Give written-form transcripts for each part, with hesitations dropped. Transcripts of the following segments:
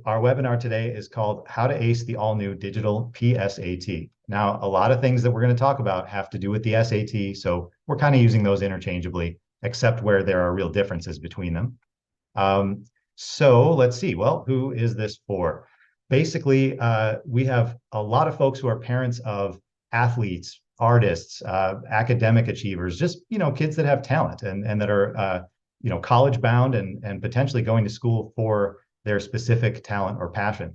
Our webinar today is called How to Ace the All-New Digital PSAT. Now, a lot of things that we're going to talk about have to do with the SAT, so we're kind of using those interchangeably, except where there are real differences between them. So let's see. Well, who is this for? Basically, we have a lot of folks who are parents of athletes, artists, academic achievers, just kids that have talent and that are college bound and potentially going to school for their specific talent or passion.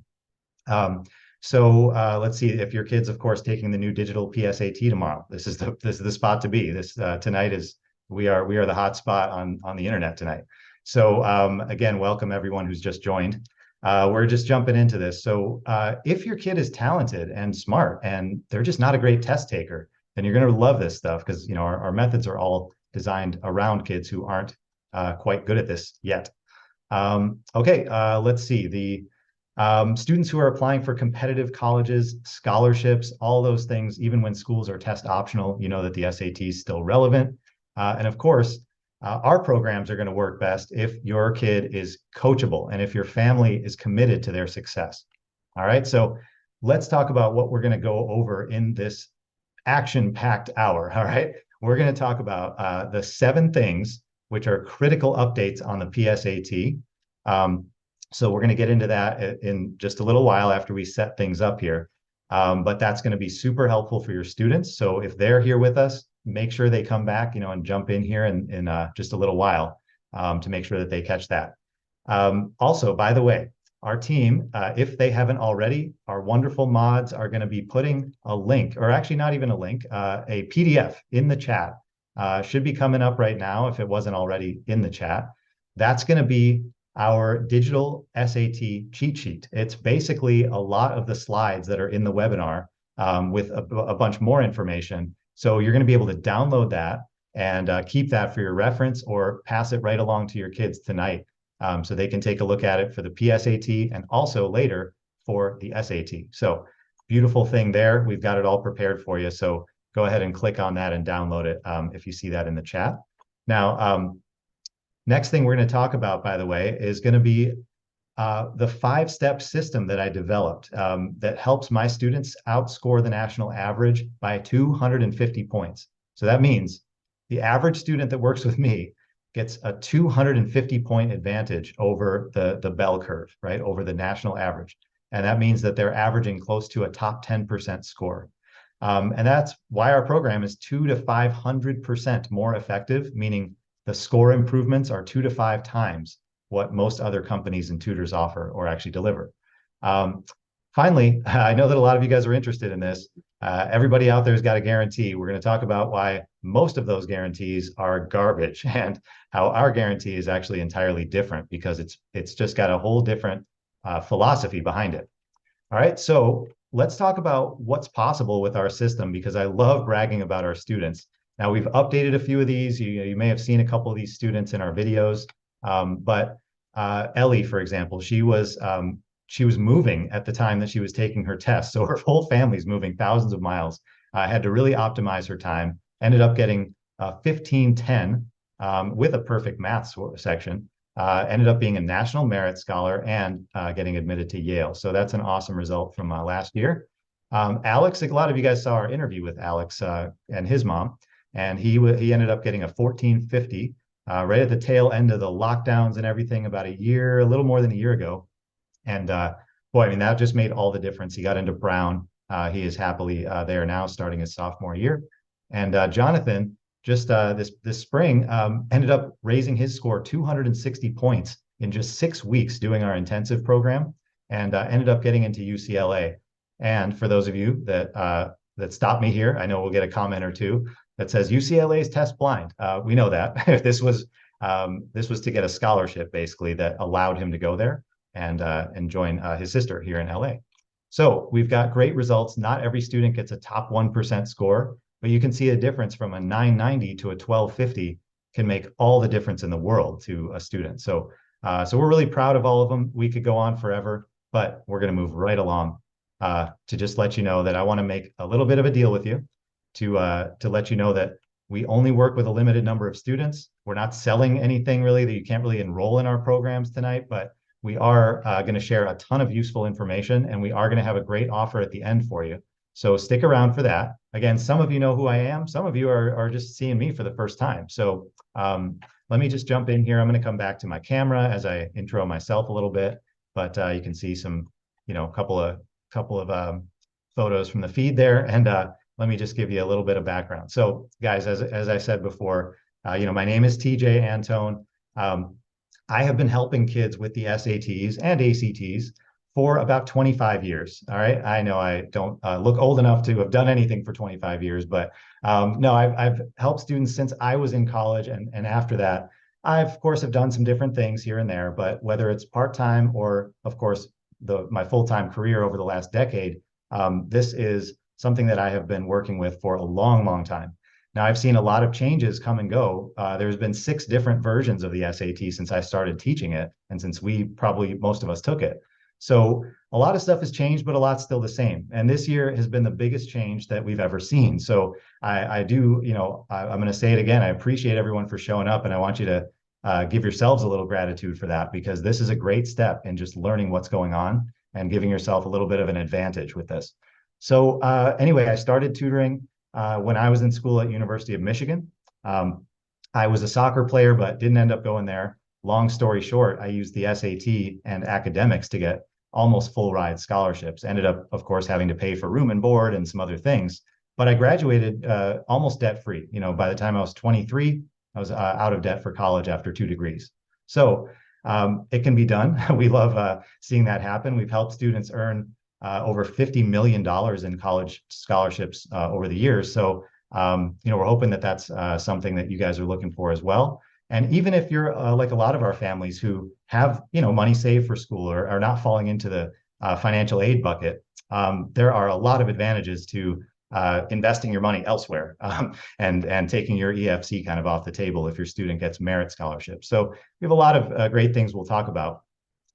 So let's see, if your kid's, of course, taking the new digital PSAT tomorrow, this is the spot to be. This tonight is we are the hot spot on the internet tonight. So again, welcome everyone who's just joined. We're just jumping into this. So if your kid is talented and smart and they're just not a great test taker, then you're going to love this stuff because our methods are all designed around kids who aren't quite good at this yet. Okay, let's see. The students who are applying for competitive colleges, scholarships, all those things, even when schools are test optional, you know that the SAT is still relevant. And of course, our programs are going to work best if your kid is coachable and if your family is committed to their success. All right, so let's talk about what we're going to go over in this action-packed hour. All right, we're going to talk about the 7 things which are critical updates on the PSAT. So we're going to get into that in just a little while after we set things up here. But that's going to be super helpful for your students. So if they're here with us, make sure they come back, and jump in here in just a little while to make sure that they catch that. Also, by the way, our team, if they haven't already, our wonderful mods are going to be putting a link, or actually not even a link, a PDF in the chat. Should be coming up right now if it wasn't already in the chat. That's going to be our digital SAT cheat sheet. It's basically a lot of the slides that are in the webinar with a bunch more information. So you're going to be able to download that and keep that for your reference or pass it right along to your kids tonight so they can take a look at it for the PSAT and also later for the SAT. So beautiful thing there. We've got it all prepared for you. So go ahead and click on that and download it if you see that in the chat. Now, next thing we're going to talk about, by the way, is going to be the 5-step system that I developed that helps my students outscore the national average by 250 points. So that means the average student that works with me gets a 250-point advantage over the bell curve, right, over the national average. And that means that they're averaging close to a top 10% score. And that's why our program is 200 to 500% more effective, meaning the score improvements are 2 to 5 times what most other companies and tutors offer or actually deliver. Finally, I know that a lot of you guys are interested in this. Everybody out there has got a guarantee. We're going to talk about why most of those guarantees are garbage and how our guarantee is actually entirely different because it's just got a whole different philosophy behind it. All right, so let's talk about what's possible with our system because I love bragging about our students. Now, we've updated a few of these. You may have seen a couple of these students in our videos, but Ellie, for example, she was moving at the time that she was taking her test. So her whole family's moving thousands of miles, had to really optimize her time, ended up getting 1510 with a perfect math section. Ended up being a National Merit Scholar and getting admitted to Yale. So that's an awesome result from last year. Alex, a lot of you guys saw our interview with Alex and his mom, and he ended up getting a 1450 right at the tail end of the lockdowns and everything about a little more than a year ago. And boy, I mean, that just made all the difference. He got into Brown. He is happily there now, starting his sophomore year. And Jonathan, just this spring, ended up raising his score 260 points in just 6 weeks doing our intensive program, and ended up getting into UCLA. And for those of you that stop me here, I know we'll get a comment or two that says UCLA is test blind. We know that. This was to get a scholarship basically that allowed him to go there and join his sister here in LA. So we've got great results. Not every student gets a top 1% score, but you can see a difference from a 990 to a 1250 can make all the difference in the world to a student. So we're really proud of all of them. We could go on forever, but we're going to move right along to just let you know that I want to make a little bit of a deal with you to let you know that we only work with a limited number of students. We're not selling anything really, that you can't really enroll in our programs tonight, but we are going to share a ton of useful information, and we are going to have a great offer at the end for you. So stick around for that. Again, some of you know who I am. Some of you are just seeing me for the first time. So let me just jump in here. I'm going to come back to my camera as I intro myself a little bit, but you can see some, couple of photos from the feed there. And let me just give you a little bit of background. So guys, as I said before, my name is TJ Antone. I have been helping kids with the SATs and ACTs for about 25 years. All right. I know I don't look old enough to have done anything for 25 years, but no, I've helped students since I was in college. And after that, I, of course, have done some different things here and there, but whether it's part-time or, of course, my full-time career over the last decade, this is something that I have been working with for a long, long time. Now, I've seen a lot of changes come and go. There's been 6 different versions of the SAT since I started teaching it, and since most of us took it. So a lot of stuff has changed, but a lot's still the same. And this year has been the biggest change that we've ever seen. So I do, I'm going to say it again. I appreciate everyone for showing up, and I want you to give yourselves a little gratitude for that, because this is a great step in just learning what's going on and giving yourself a little bit of an advantage with this. So anyway, I started tutoring when I was in school at University of Michigan. I was a soccer player, but didn't end up going there. Long story short, I used the SAT and academics to get almost full ride scholarships. Ended up, of course, having to pay for room and board and some other things. But I graduated almost debt free. By the time I was 23, I was out of debt for college after 2 degrees. So it can be done. We love seeing that happen. We've helped students earn over $50 million in college scholarships over the years. So, we're hoping that that's something that you guys are looking for as well. And even if you're like a lot of our families who have, money saved for school or are not falling into the financial aid bucket, there are a lot of advantages to investing your money elsewhere and taking your EFC kind of off the table if your student gets merit scholarships. So we have a lot of great things we'll talk about.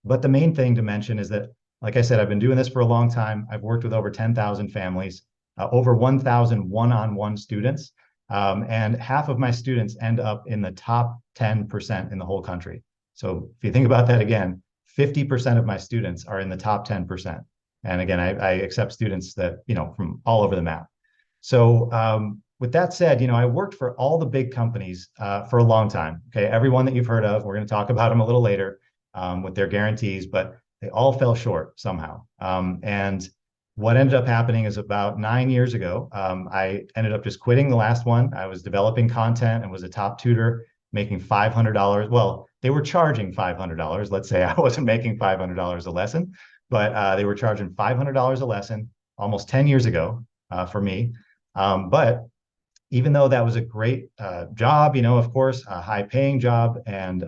But the main thing to mention is that, like I said, I've been doing this for a long time. I've worked with over 10,000 families, over 1,000 one-on-one students, and half of my students end up in the top 10% in the whole country. So if you think about that again, 50% of my students are in the top 10%. And again, I accept students that, from all over the map. So with that said, I worked for all the big companies for a long time. Okay, everyone that you've heard of, we're going to talk about them a little later with their guarantees, but they all fell short somehow. And what ended up happening is about 9 years ago, I ended up just quitting the last one. I was developing content and was a top tutor, making $500. Well, they were charging $500. Let's say I wasn't making $500 a lesson, but they were charging $500 a lesson almost 10 years ago for me. But even though that was a great job, of course, a high paying job and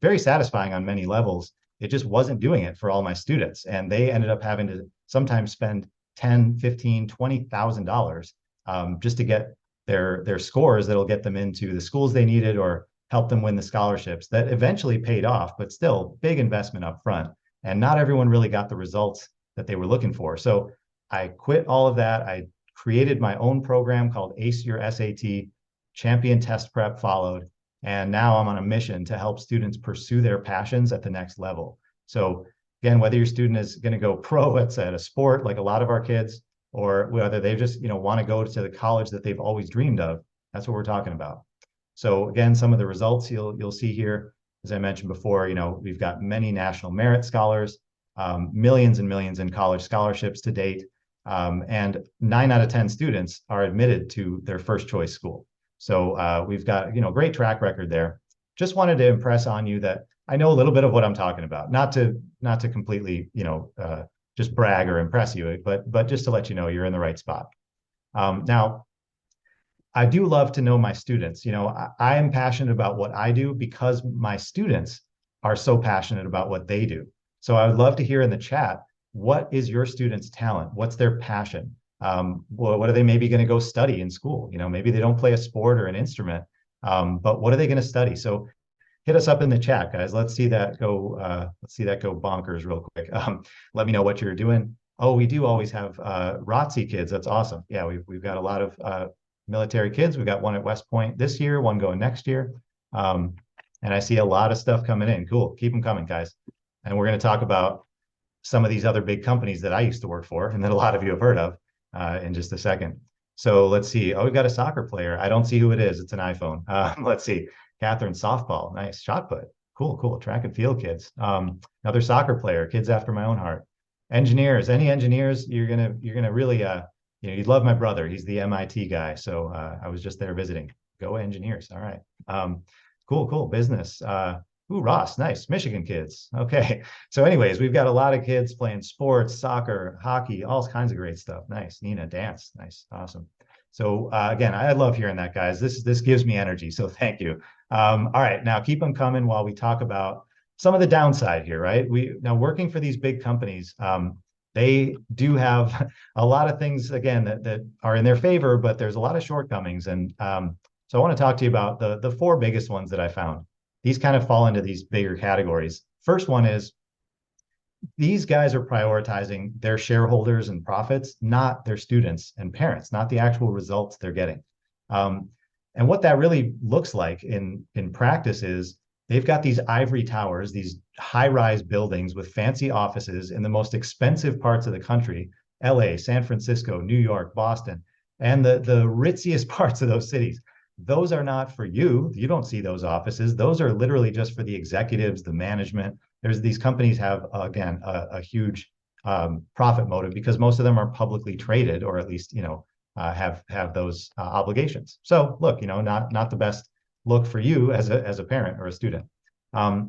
very satisfying on many levels, it just wasn't doing it for all my students. And they ended up having to sometimes spend $10, $15, $20,000 just to get their scores that'll get them into the schools they needed or help them win the scholarships that eventually paid off, but still big investment up front. And not everyone really got the results that they were looking for. So I quit all of that. I created my own program called Ace Your SAT, Champion Test Prep followed. And now I'm on a mission to help students pursue their passions at the next level. So again, whether your student is going to go pro at a sport, like a lot of our kids, or whether they just, want to go to the college that they've always dreamed of, that's what we're talking about. So again, some of the results you'll see here, as I mentioned before, we've got many national merit scholars, millions and millions in college scholarships to date, and 9 out of 10 students are admitted to their first choice school. So we've got, great track record there. Just wanted to impress on you that I know a little bit of what I'm talking about, not to completely, just brag or impress you, but just to let you know you're in the right spot. Now, I do love to know my students. I am passionate about what I do because my students are so passionate about what they do. So I would love to hear in the chat, what is your student's talent? What's their passion? What are they maybe going to go study in school? Maybe they don't play a sport or an instrument, but what are they going to study? So hit us up in the chat, guys. Let's see that go bonkers real quick. Let me know what you're doing. Oh, we do always have ROTC kids. That's awesome. Yeah, we've got a lot of military kids. We've got one at West Point this year, one going next year. And I see a lot of stuff coming in. Cool. Keep them coming, guys. And we're going to talk about some of these other big companies that I used to work for and that a lot of you have heard of in just a second. So let's see. Oh, we've got a soccer player. I don't see who it is. It's an iPhone. Let's see. Catherine, softball. Nice. Shot put. Cool, cool. Track and field kids. Another soccer player, kids after my own heart. Engineers. Any engineers? You're gonna really you'd love my brother. He's the MIT guy. So I was just there visiting. Go engineers. All right. Cool, cool. Business. Ooh, Ross, nice. Michigan kids. Okay. So anyways, we've got a lot of kids playing sports, soccer, hockey, all kinds of great stuff. Nice. Nina, dance. Nice. Awesome. So again, I love hearing that, guys. This gives me energy. So thank you. All right. Now keep them coming while we talk about some of the downside here, right? Now working for these big companies, they do have a lot of things, again, that are in their favor, but there's a lot of shortcomings. And so I want to talk to you about the four biggest ones that I found. These kind of fall into these bigger categories. First one is these guys are prioritizing their shareholders and profits, not their students and parents, not the actual results they're getting. And what that really looks like in practice is they've got these ivory towers, these high-rise buildings with fancy offices in the most expensive parts of the country, LA, San Francisco, New York, Boston, and the ritziest parts of those cities. Those are not for you. You don't see those offices. Those are literally just for the executives, the management. These companies have, again, a huge profit motive because most of them are publicly traded, or at least, have those obligations. So look, not the best look for you as a parent or a student. Now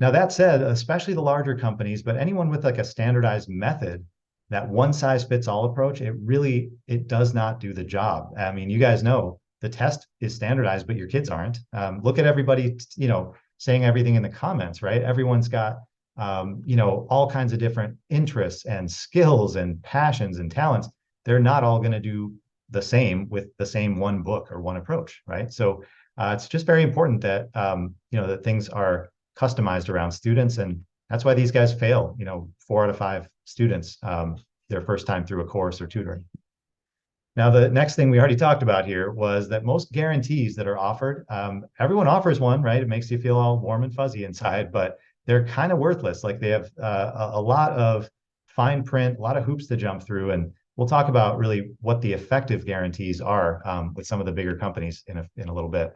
that said, especially the larger companies, but anyone with like a standardized method, that one size fits all approach, it does not do the job. I mean, you guys know the test is standardized, but your kids aren't. Look at everybody, saying everything in the comments, right? Everyone's got, all kinds of different interests and skills and passions and talents. They're not all going to do the same with the same one book or one approach, right? So it's just very important that, that things are customized around students. And that's why these guys fail, 4 out of 5 students their first time through a course or tutoring. Now, the next thing we already talked about here was that most guarantees that are offered, everyone offers one, right? It makes you feel all warm and fuzzy inside, but they're kind of worthless. Like they have a lot of fine print, a lot of hoops to jump through. And we'll talk about really what the effective guarantees are with some of the bigger companies in a little bit.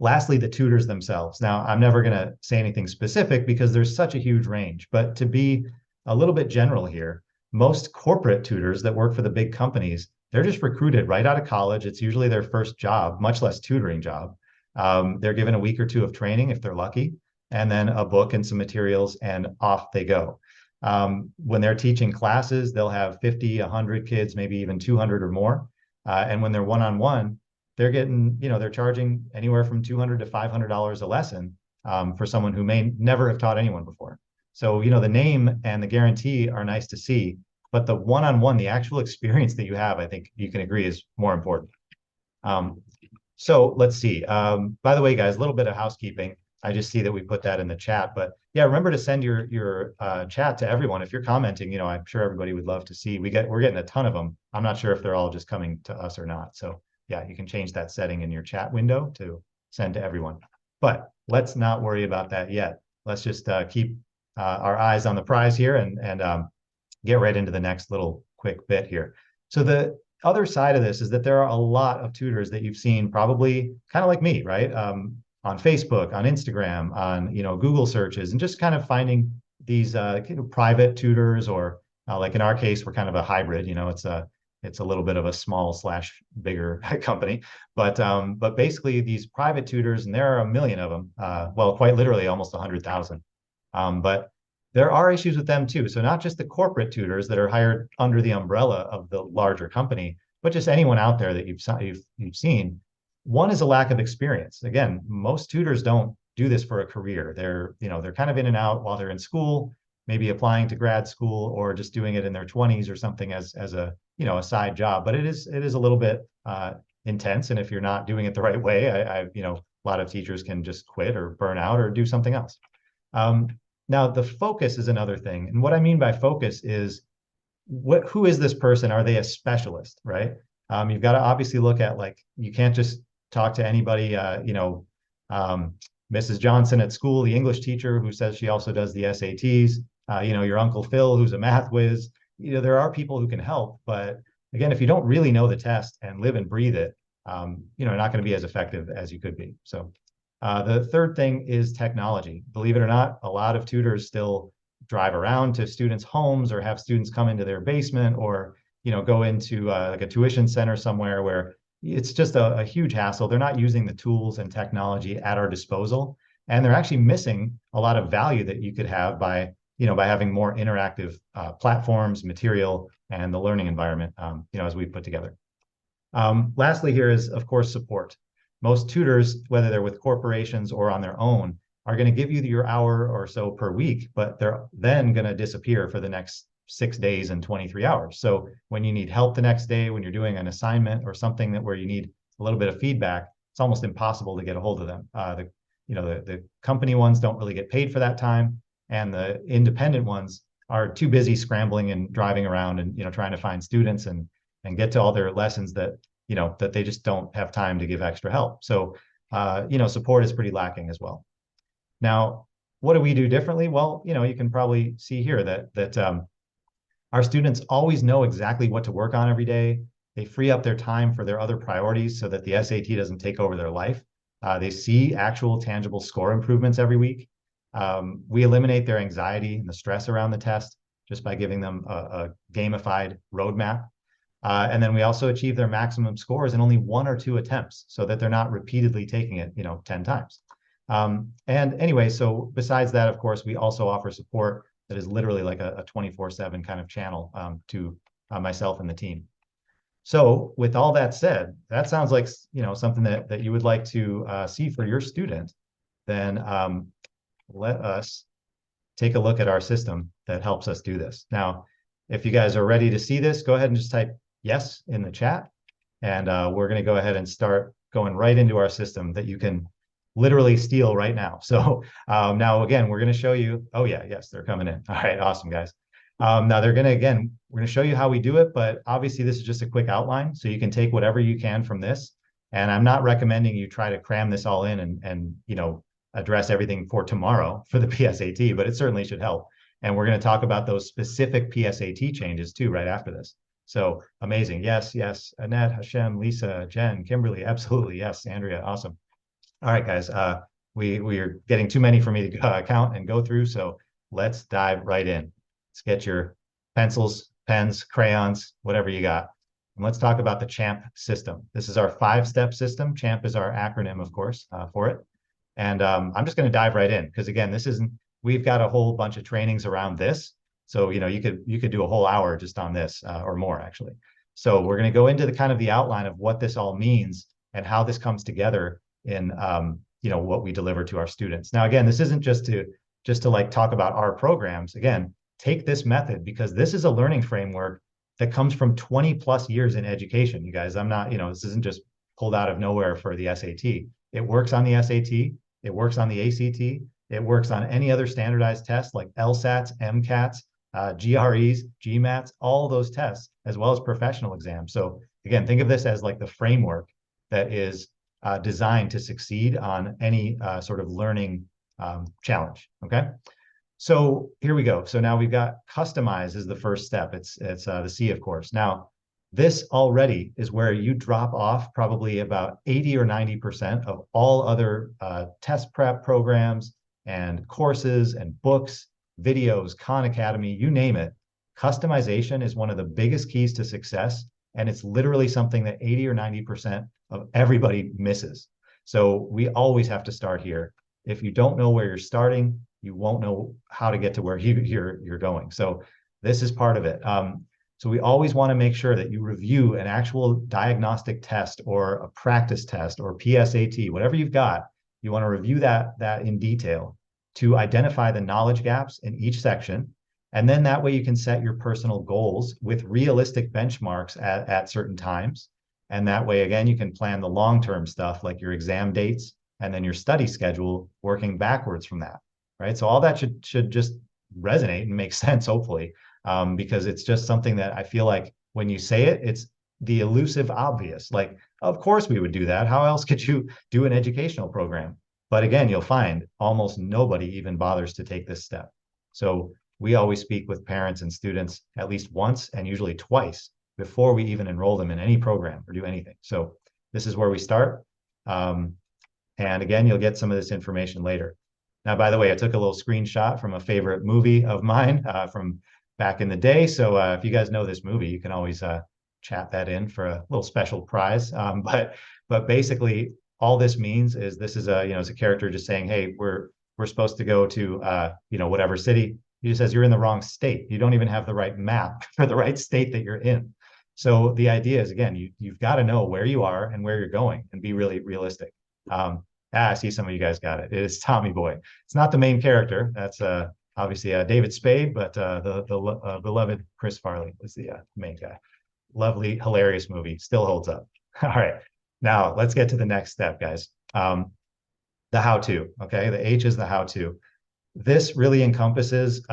Lastly, the tutors themselves. Now, I'm never going to say anything specific because there's such a huge range, but to be a little bit general here, most corporate tutors that work for the big companies, they're just recruited right out of college. It's usually their first job, much less tutoring job. They're given a week or 2 of training if they're lucky, and then a book and some materials, and off they go. When they're teaching classes, they'll have 50, 100 kids, maybe even 200 or more. And when they're one-on-one, they're getting, they're charging anywhere from $200 to $500 a lesson for someone who may never have taught anyone before. So, the name and the guarantee are nice to see, but the one-on-one, the actual experience that you have, I think you can agree is more important. So let's see. By the way, guys, a little bit of housekeeping. I just see that we put that in the chat, but yeah, remember to send your chat to everyone. If you're commenting, I'm sure everybody would love to see. We're getting a ton of them. I'm not sure if they're all just coming to us or not. So yeah, you can change that setting in your chat window to send to everyone. But let's not worry about that yet. Let's just keep our eyes on the prize here and get right into the next little quick bit here. So the other side of this is that there are a lot of tutors that you've seen probably kind of like me, right? On Facebook, on Instagram, on Google searches, and just kind of finding these private tutors, or like in our case, we're kind of a hybrid. It's a little bit of a small / bigger company, but basically these private tutors, and there are a million of them. Well, quite literally, almost 100,000. But there are issues with them too. So not just the corporate tutors that are hired under the umbrella of the larger company, but just anyone out there that you've seen. One is a lack of experience. Again, most tutors don't do this for a career. They're kind of in and out while they're in school, maybe applying to grad school, or just doing it in their 20s or something as a a side job. But it is a little bit intense, and if you're not doing it the right way, a lot of teachers can just quit or burn out or do something else. Now, the focus is another thing. And what I mean by focus is who is this person? Are they a specialist, right? You've got to obviously look at, like, you can't just talk to anybody, Mrs. Johnson at school, the English teacher who says she also does the SATs, your Uncle Phil, who's a math whiz. There are people who can help, but again, if you don't really know the test and live and breathe it, not going to be as effective as you could be. So the third thing is technology. Believe it or not, a lot of tutors still drive around to students' homes or have students come into their basement or, go into like a tuition center somewhere where it's just a huge hassle. They're not using the tools and technology at our disposal, and they're actually missing a lot of value that you could have by having more interactive platforms, material, and the learning environment, as we've put together. Lastly, here is, of course, support. Most tutors, whether they're with corporations or on their own, are going to give you your hour or so per week, but they're then going to disappear for the next 6 days and 23 hours. So when you need help the next day, when you're doing an assignment or something where you need a little bit of feedback, it's almost impossible to get a hold of them. The company ones don't really get paid for that time, and the independent ones are too busy scrambling and driving around and trying to find students and get to all their lessons that they just don't have time to give extra help. So support is pretty lacking as well. Now, what do we do differently? Well, you can probably see here that our students always know exactly what to work on every day. They free up their time for their other priorities so that the SAT doesn't take over their life. They see actual tangible score improvements every week. We eliminate their anxiety and the stress around the test just by giving them a gamified roadmap. And then we also achieve their maximum scores in only 1 or 2 attempts so that they're not repeatedly taking it, 10 times. And anyway, so besides that, of course, we also offer support that is literally like a 24/7 kind of channel to myself and the team. So with all that said, that sounds like something that you would like to see for your student. Then let us take a look at our system that helps us do this. Now, if you guys are ready to see this, go ahead and just type yes in the chat. And we're going to go ahead and start going right into our system that you can literally steal right now. So now, again, we're going to show you. Oh, yeah, yes, they're coming in. All right, awesome, guys. Now we're going to show you how we do it, but obviously this is just a quick outline. So you can take whatever you can from this. And I'm not recommending you try to cram this all in and address everything for tomorrow for the PSAT, but it certainly should help. And we're going to talk about those specific PSAT changes too right after this. So amazing. Yes, yes. Annette, Hashem, Lisa, Jen, Kimberly, absolutely. Yes, Andrea, awesome. All right, guys, we are getting too many for me to count and go through, so let's dive right in. Let's get your pencils, pens, crayons, whatever you got. And let's talk about the CHAMP system. This is our 5-step system. CHAMP is our acronym, of course, for it. And I'm just going to dive right in because, again, we've got a whole bunch of trainings around this. So, you could do a whole hour just on this or more, actually. So we're going to go into the outline of what this all means and how this comes together in what we deliver to our students. Now, again, this isn't just to like talk about our programs. Again, take this method because this is a learning framework that comes from 20 plus years in education. You guys, I'm not, this isn't just pulled out of nowhere for the SAT. It works on the SAT. It works on the ACT. It works on any other standardized tests like LSATs, MCATs, GREs, GMATs, all those tests, as well as professional exams. So again, think of this as like the framework that is designed to succeed on any sort of learning challenge, okay? So here we go. So now we've got customize is the first step. It's the C, of course. Now, this already is where you drop off probably about 80 or 90% of all other test prep programs and courses and books, videos, Khan Academy, you name it. Customization is one of the biggest keys to success. And it's literally something that 80 or 90% of everybody misses. So we always have to start here. If you don't know where you're starting, you won't know how to get to where you're going. So this is part of it. So we always want to make sure that you review an actual diagnostic test or a practice test or PSAT, whatever you've got. You want to review that in detail to identify the knowledge gaps in each section. And then that way you can set your personal goals with realistic benchmarks at certain times. And that way, again, you can plan the long-term stuff like your exam dates and then your study schedule working backwards from that, right? So all that should just resonate and make sense, hopefully, because it's just something that I feel like when you say it, it's the elusive obvious. Like, of course we would do that. How else could you do an educational program? But again, you'll find almost nobody even bothers to take this step. So we always speak with parents and students at least once and usually twice before we even enroll them in any program or do anything. So this is where we start. And again, you'll get some of this information later. Now, by the way, I took a little screenshot from a favorite movie of mine from back in the day. So if you guys know this movie, you can always chat that in for a little special prize. But basically, all this means is this is it's a character just saying, hey, we're supposed to go to whatever city. He just says you're in the wrong state. You don't even have the right map for the right state that you're in. So the idea is, again, you've got to know where you are and where you're going and be really realistic. I see some of you guys got it. It is Tommy Boy. It's not the main character. That's obviously David Spade, but the beloved Chris Farley was the main guy. Lovely, hilarious movie. Still holds up. All right. Now let's get to the next step, guys. The how-to. Okay. The H is the how-to. This really encompasses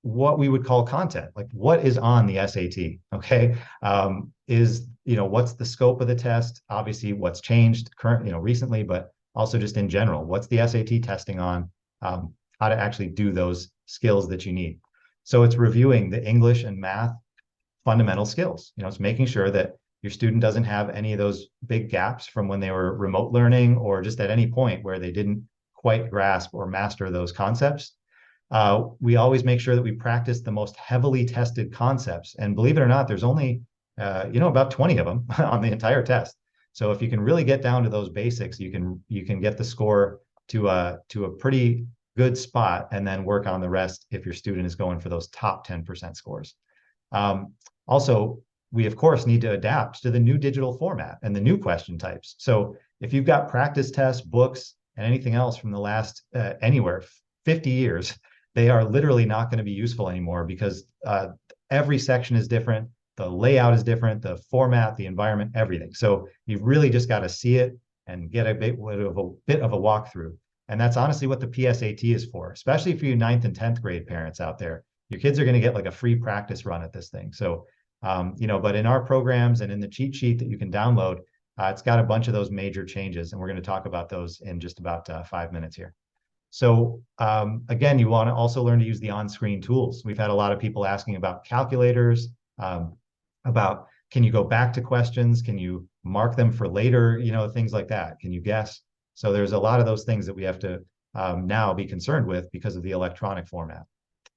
what we would call content, like what is on the SAT. Okay. What's the scope of the test? Obviously, what's changed recently, but also just in general, what's the SAT testing on, how to actually do those skills that you need. So it's reviewing the English and math fundamental skills. It's making sure that your student doesn't have any of those big gaps from when they were remote learning or just at any point where they didn't quite grasp or master those concepts. We always make sure that we practice the most heavily tested concepts. And believe it or not, there's only, about 20 of them on the entire test. So if you can really get down to those basics, you can get the score to a pretty good spot and then work on the rest if your student is going for those top 10% scores. Also, we of course need to adapt to the new digital format and the new question types. So if you've got practice tests, books, and anything else from the last anywhere 50 years, they are literally not going to be useful anymore because every section is different. The layout is different, the format, the environment, everything. So you've really just got to see it and get a bit of a walkthrough. And that's honestly what the PSAT is for, especially for you 9th and 10th grade parents out there. Your kids are going to get like a free practice run at this thing. So, but in our programs and in the cheat sheet that you can download, it's got a bunch of those major changes. And we're going to talk about those in just about 5 minutes here. So again, you want to also learn to use the on-screen tools. We've had a lot of people asking about calculators, about can you go back to questions? Can you mark them for later? Things like that. Can you guess? So there's a lot of those things that we have to now be concerned with because of the electronic format.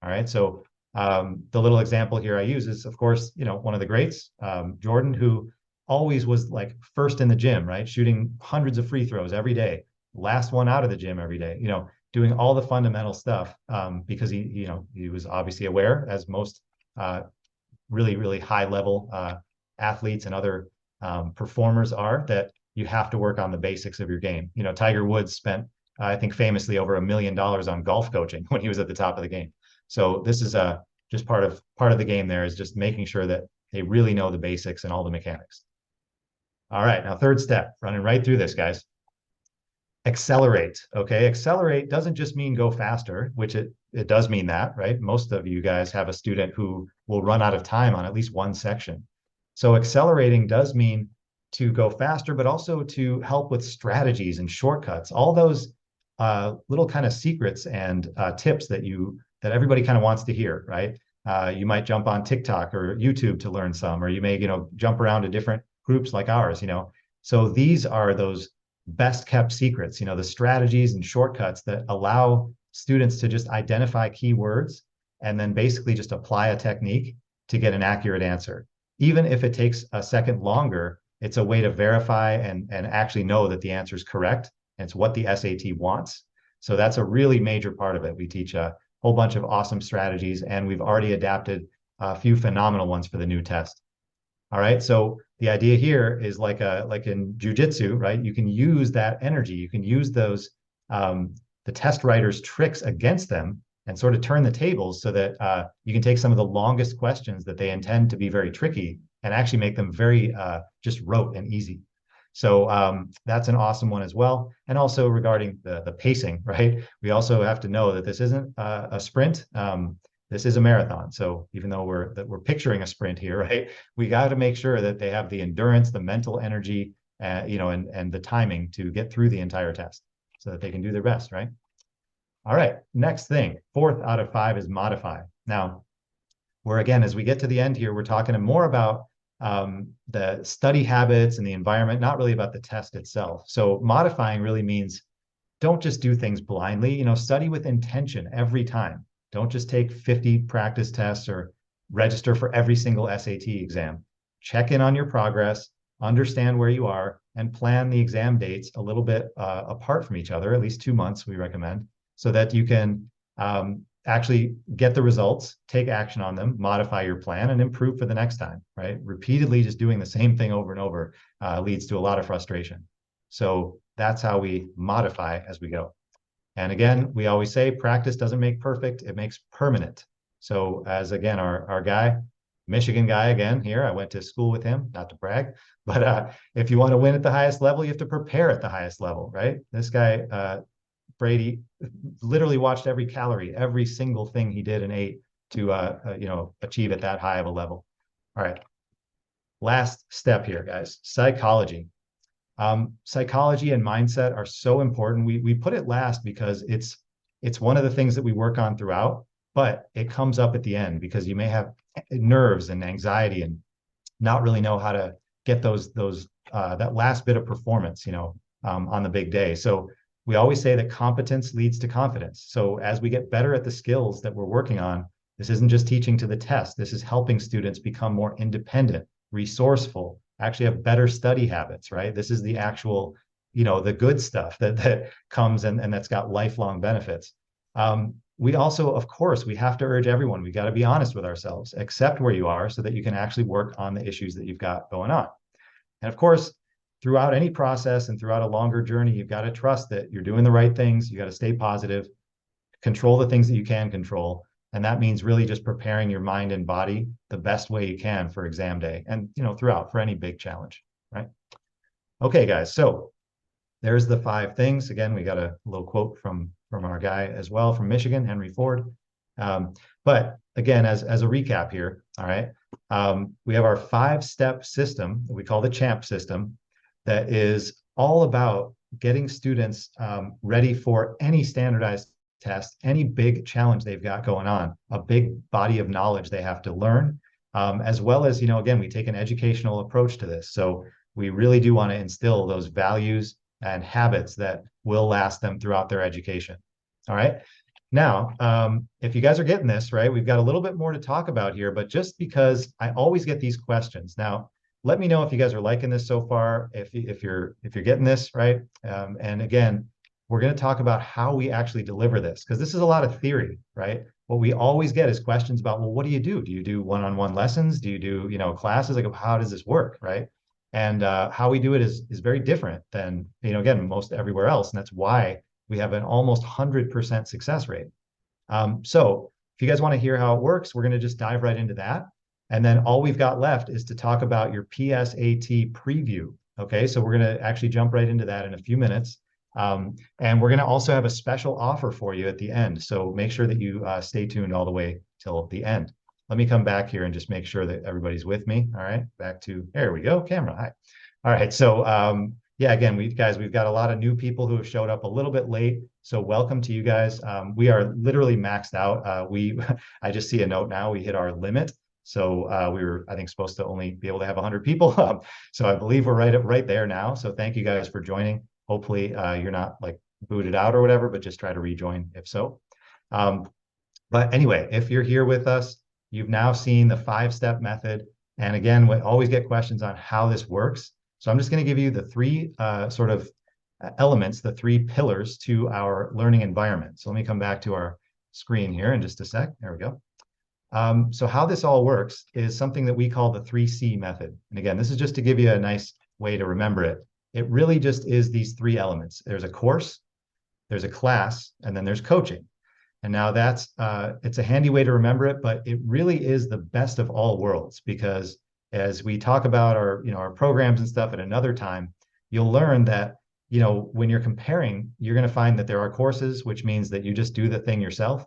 All right. So the little example here I use is, of course, one of the greats, Jordan, who always was like first in the gym, right? Shooting hundreds of free throws every day, last one out of the gym every day, doing all the fundamental stuff because he was obviously aware, as most really high level athletes and other performers are, that you have to work on the basics of your game. Tiger Woods spent, I think, famously over $1 million on golf coaching when he was at the top of the game. So this is just part of the game. There is just making sure that they really know the basics and all the mechanics. All right, now third step, running right through this, guys. Accelerate. Okay, accelerate doesn't just mean go faster, which it does mean that, right? Most of you guys have a student who will run out of time on at least one section. So accelerating does mean to go faster, but also to help with strategies and shortcuts, all those little kind of secrets and tips that everybody kind of wants to hear, right? You might jump on TikTok or YouTube to learn some, or you may, jump around to different groups like ours, So these are those best kept secrets, the strategies and shortcuts that allow students to just identify keywords and then basically just apply a technique to get an accurate answer. Even if it takes a second longer, it's a way to verify and actually know that the answer is correct. And it's what the SAT wants. So that's a really major part of it. We teach a whole bunch of awesome strategies, and we've already adapted a few phenomenal ones for the new test. All right. So the idea here is like in jujitsu, right? You can use that energy. You can use those the test writers' tricks against them and sort of turn the tables so that you can take some of the longest questions that they intend to be very tricky and actually make them very just rote and easy. So that's an awesome one as well. And also regarding the pacing, right? We also have to know that this isn't a sprint. This is a marathon. So even though we're picturing a sprint here, right? We got to make sure that they have the endurance, the mental energy, and the timing to get through the entire test. So so that they can do their best, right? All right, next thing, 4th out of 5 is modify. Now, where again, as we get to the end here, we're talking more about the study habits and the environment, not really about the test itself. So modifying really means don't just do things blindly, study with intention every time. Don't just take 50 practice tests or register for every single SAT exam. Check in on your progress, understand where you are, and plan the exam dates a little bit apart from each other, at least 2 months, we recommend, so that you can actually get the results, take action on them, modify your plan, and improve for the next time, right? Repeatedly just doing the same thing over and over leads to a lot of frustration. So that's how we modify as we go. And again, we always say practice doesn't make perfect, it makes permanent. So as again, our guy, Michigan guy again here, I went to school with him, not to brag, but if you want to win at the highest level, you have to prepare at the highest level, right? This guy, Brady, literally watched every calorie, every single thing he did and ate to achieve at that high of a level. All right. Last step here, guys, psychology. Psychology and mindset are so important. We put it last because it's one of the things that we work on throughout, but it comes up at the end because you may have nerves and anxiety and not really know how to get that last bit of performance, on the big day. So we always say that competence leads to confidence. So as we get better at the skills that we're working on, this isn't just teaching to the test. This is helping students become more independent, resourceful, actually have better study habits, right? This is the actual, the good stuff that comes and that's got lifelong benefits. We also, of course, we have to urge everyone, we got to be honest with ourselves, accept where you are so that you can actually work on the issues that you've got going on. And of course, throughout any process and throughout a longer journey, you've got to trust that you're doing the right things. You got to stay positive, control the things that you can control. And that means really just preparing your mind and body the best way you can for exam day and, throughout for any big challenge, right? Okay, guys. So there's the 5 things. Again, we got a little quote from our guy as well from Michigan, Henry Ford. But again, as a recap here, all right, we have our 5-step system that we call the CHAMP system that is all about getting students ready for any standardized test, any big challenge they've got going on, a big body of knowledge they have to learn, as well as, again, we take an educational approach to this. So we really do want to instill those values and habits that will last them throughout their education. All right. Now, if you guys are getting this, right, we've got a little bit more to talk about here, but just because I always get these questions. Now, let me know if you guys are liking this so far, if you're getting this, right? And again, we're going to talk about how we actually deliver this, because this is a lot of theory, right? What we always get is questions about, well, what do you do? Do you do one-on-one lessons? Do you do, classes? Like, how does this work, right? And how we do it is very different than, again, most everywhere else. And that's why we have an almost 100% success rate. So if you guys want to hear how it works, we're going to just dive right into that. And then all we've got left is to talk about your PSAT preview. Okay, so we're going to actually jump right into that in a few minutes. And we're going to also have a special offer for you at the end. So make sure that you stay tuned all the way till the end. Let me come back here and just make sure that everybody's with me. All right, back to, there we go, camera, hi. All right, so yeah, again, we've got a lot of new people who have showed up a little bit late. So welcome to you guys. We are literally maxed out. I just see a note now, we hit our limit. So we were, I think, supposed to only be able to have 100 people. So I believe we're right there now. So thank you guys for joining. Hopefully you're not like booted out or whatever, but just try to rejoin if so. But anyway, if you're here with us, you've now seen the 5-step method. And again, we always get questions on how this works. So I'm just going to give you the 3 sort of elements, the 3 pillars to our learning environment. So let me come back to our screen here in just a sec. There we go. So how this all works is something that we call the 3C method. And again, this is just to give you a nice way to remember it. It really just is these 3 elements. There's a course, there's a class, and then there's coaching. And now that's, it's a handy way to remember it, but it really is the best of all worlds, because as we talk about our programs and stuff at another time, you'll learn that, when you're comparing, you're going to find that there are courses, which means that you just do the thing yourself.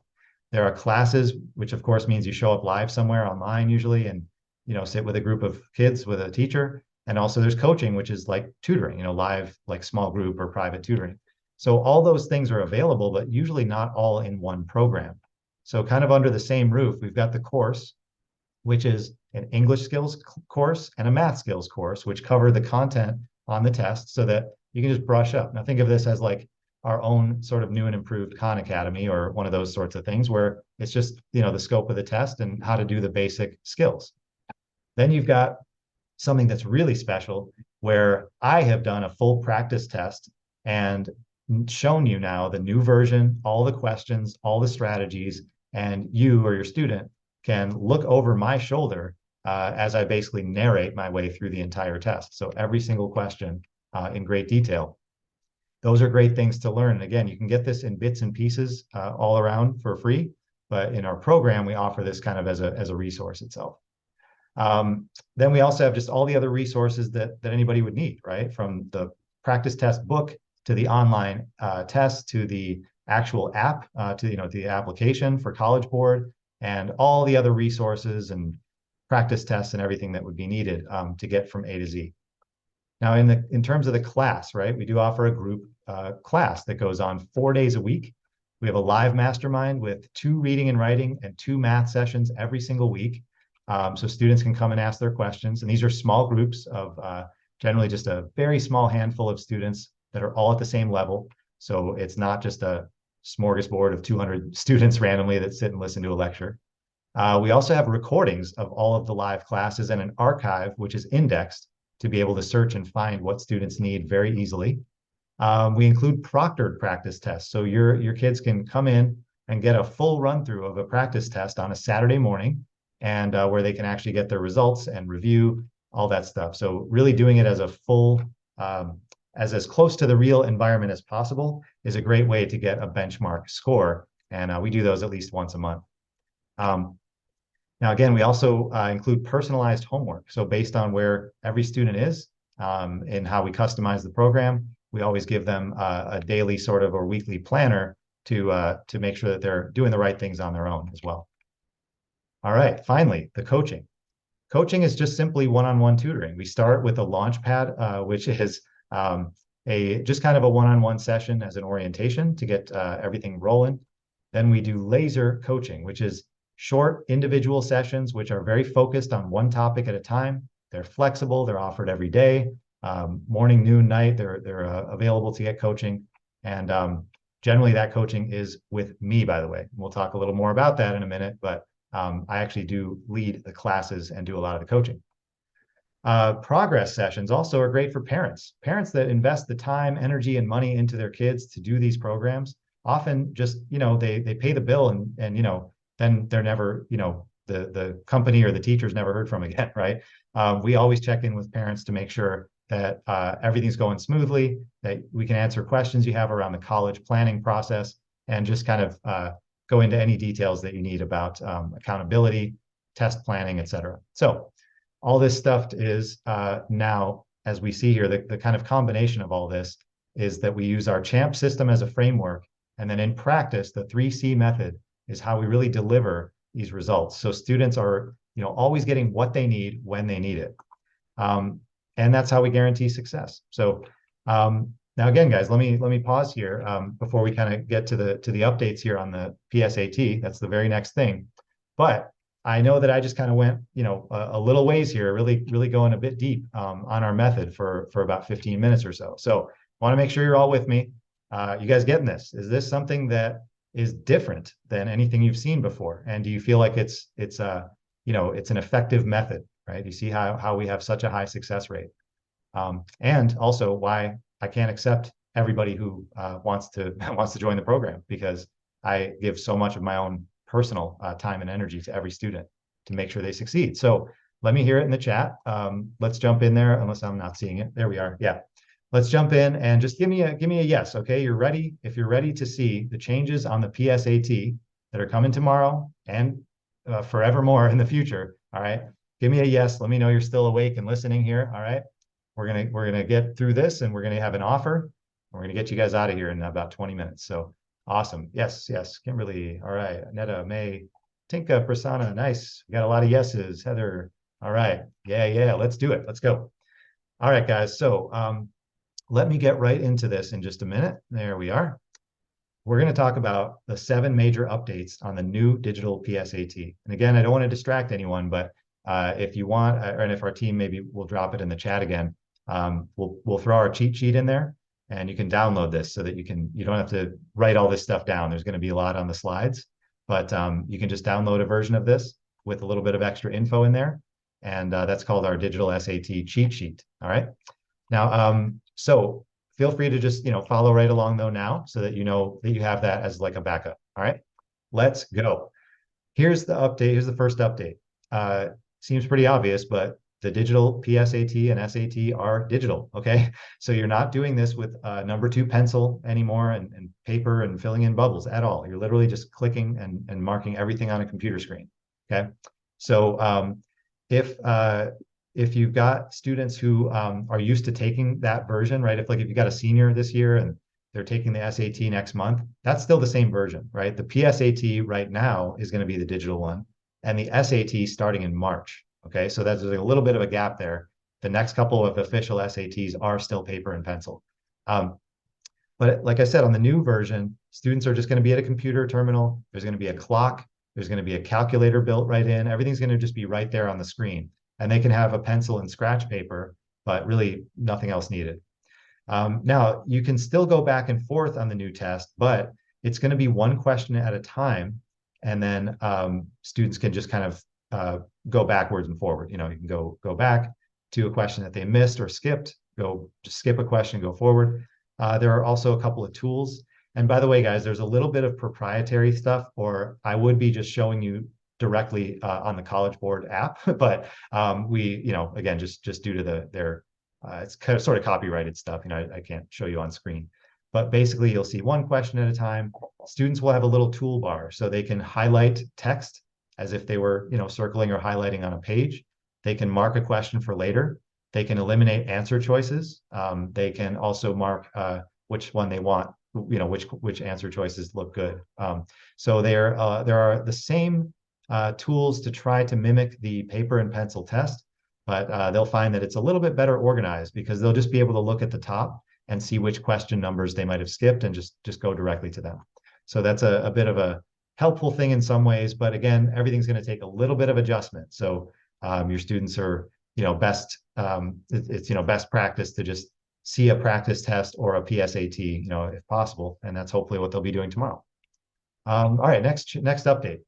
There are classes, which of course means you show up live somewhere online usually and, sit with a group of kids with a teacher. And also there's coaching, which is like tutoring, live, like small group or private tutoring. So all those things are available, but usually not all in one program. So kind of under the same roof, we've got the course, which is an English skills course and a math skills course, which cover the content on the test so that you can just brush up. Now think of this as like our own sort of new and improved Khan Academy or one of those sorts of things where it's just, the scope of the test and how to do the basic skills. Then you've got something that's really special where I have done a full practice test and shown you now the new version, all the questions, all the strategies, and you or your student can look over my shoulder as I basically narrate my way through the entire test. So every single question in great detail. Those are great things to learn. And again, you can get this in bits and pieces all around for free, but in our program, we offer this kind of as a resource itself. Then we also have just all the other resources that anybody would need, right? From the practice test book to the online test to the actual app to the application for College Board and all the other resources and practice tests and everything that would be needed to get from A to Z. Now, in terms of the class, right, we do offer a group class that goes on 4 days a week. We have a live mastermind with 2 reading and writing and 2 math sessions every single week. So students can come and ask their questions. And these are small groups of generally just a very small handful of students that are all at the same level. So it's not just a smorgasbord of 200 students randomly that sit and listen to a lecture. We also have recordings of all of the live classes and an archive, which is indexed to be able to search and find what students need very easily. We include proctored practice tests. So your kids can come in and get a full run through of a practice test on a Saturday morning and where they can actually get their results and review all that stuff. So really doing it as a full, as close to the real environment as possible is a great way to get a benchmark score. And we do those at least once a month. Now, again, we also include personalized homework. So based on where every student is and how we customize the program, we always give them a daily sort of or weekly planner to make sure that they're doing the right things on their own as well. All right, finally, the coaching. Coaching is just simply one-on-one tutoring. We start with a launch pad, which is just kind of a one-on-one session as an orientation to get everything rolling. Then we do laser coaching, which is short individual sessions, which are very focused on one topic at a time. They're flexible. They're offered every day, morning, noon, night. They're available to get coaching. And generally that coaching is with me, by the way. We'll talk a little more about that in a minute, but I actually do lead the classes and do a lot of the coaching. Progress sessions also are great for parents. Parents that invest the time, energy, and money into their kids to do these programs often just, they pay the bill and then they're never, the company or the teacher's never heard from again, right? We always check in with parents to make sure that everything's going smoothly, that we can answer questions you have around the college planning process and just kind of go into any details that you need about accountability, test planning, et cetera. So all this stuff is now, as we see here, the kind of combination of all this is that we use our CHAMP system as a framework. And then in practice, the 3C method is how we really deliver these results. So students are, always getting what they need when they need it. And that's how we guarantee success. So now again, guys, let me pause here before we kind of get to the updates here on the PSAT. That's the very next thing. But I know that I just kind of went, a little ways here, really going a bit deep on our method for about 15 minutes or so. So I want to make sure you're all with me. You guys getting this? Is this something that is different than anything you've seen before? And do you feel like it's an effective method, right? You see how we have such a high success rate, and also why I can't accept everybody who wants to join the program, because I give so much of my own personal time and energy to every student to make sure they succeed. So let me hear it in the chat. Let's jump in there, unless I'm not seeing it. There we are. Yeah. Let's jump in and just give me a yes. Okay, you're ready. If you're ready to see the changes on the PSAT that are coming tomorrow and forevermore in the future. All right, give me a yes. Let me know you're still awake and listening here. All right, we're gonna get through this and we're gonna have an offer. We're gonna get you guys out of here in about 20 minutes. So awesome. Yes. Kimberly. All right. Netta, May, Tinka, Prasanna. Nice. We got a lot of yeses. Heather. All right. Yeah. Let's do it. Let's go. All right, guys. So let me get right into this in just a minute. There we are. We're going to talk about the 7 major updates on the new digital PSAT. And again, I don't want to distract anyone, but if you want, and if our team maybe will drop it in the chat again, we'll throw our cheat sheet in there, and you can download this so that you don't have to write all this stuff down. There's going to be a lot on the slides, but you can just download a version of this with a little bit of extra info in there, and that's called our digital SAT cheat sheet. All right. Now, so feel free to just, follow right along though now so that you know that you have that as like a backup. All right, let's go. Here's the update. Here's the first update. Seems pretty obvious, but the digital PSAT and SAT are digital, okay? So you're not doing this with number 2 pencil anymore and paper and filling in bubbles at all. You're literally just clicking and marking everything on a computer screen, okay? So if you've got students who are used to taking that version, right? If you've got a senior this year and they're taking the SAT next month, that's still the same version, right? The PSAT right now is going to be the digital one, and the SAT starting in March, okay? So there's a little bit of a gap there. The next couple of official SATs are still paper and pencil. But like I said, on the new version, students are just going to be at a computer terminal. There's going to be a clock. There's going to be a calculator built right in. Everything's going to just be right there on the screen. And they can have a pencil and scratch paper, but really nothing else needed. Now, you can still go back and forth on the new test, but it's going to be one question at a time. And then students can just kind of go backwards and forward. You can go back to a question that they missed or skipped, just skip a question, go forward. There are also a couple of tools. And by the way, guys, there's a little bit of proprietary stuff, or I would be just showing you directly on the College Board app, but we, again, just due to their it's kind of sort of copyrighted stuff, I can't show you on screen. But basically, you'll see one question at a time. Students will have a little toolbar, so they can highlight text as if they were, circling or highlighting on a page. They can mark a question for later. They can eliminate answer choices. They can also mark which one they want, which answer choices look good. So there are the same tools to try to mimic the paper and pencil test, but they'll find that it's a little bit better organized because they'll just be able to look at the top and see which question numbers they might have skipped and just go directly to them. So that's a bit of a helpful thing in some ways, but again, everything's going to take a little bit of adjustment. So your students are, best best practice to just see a practice test or a PSAT, if possible, and that's hopefully what they'll be doing tomorrow. All right, next update.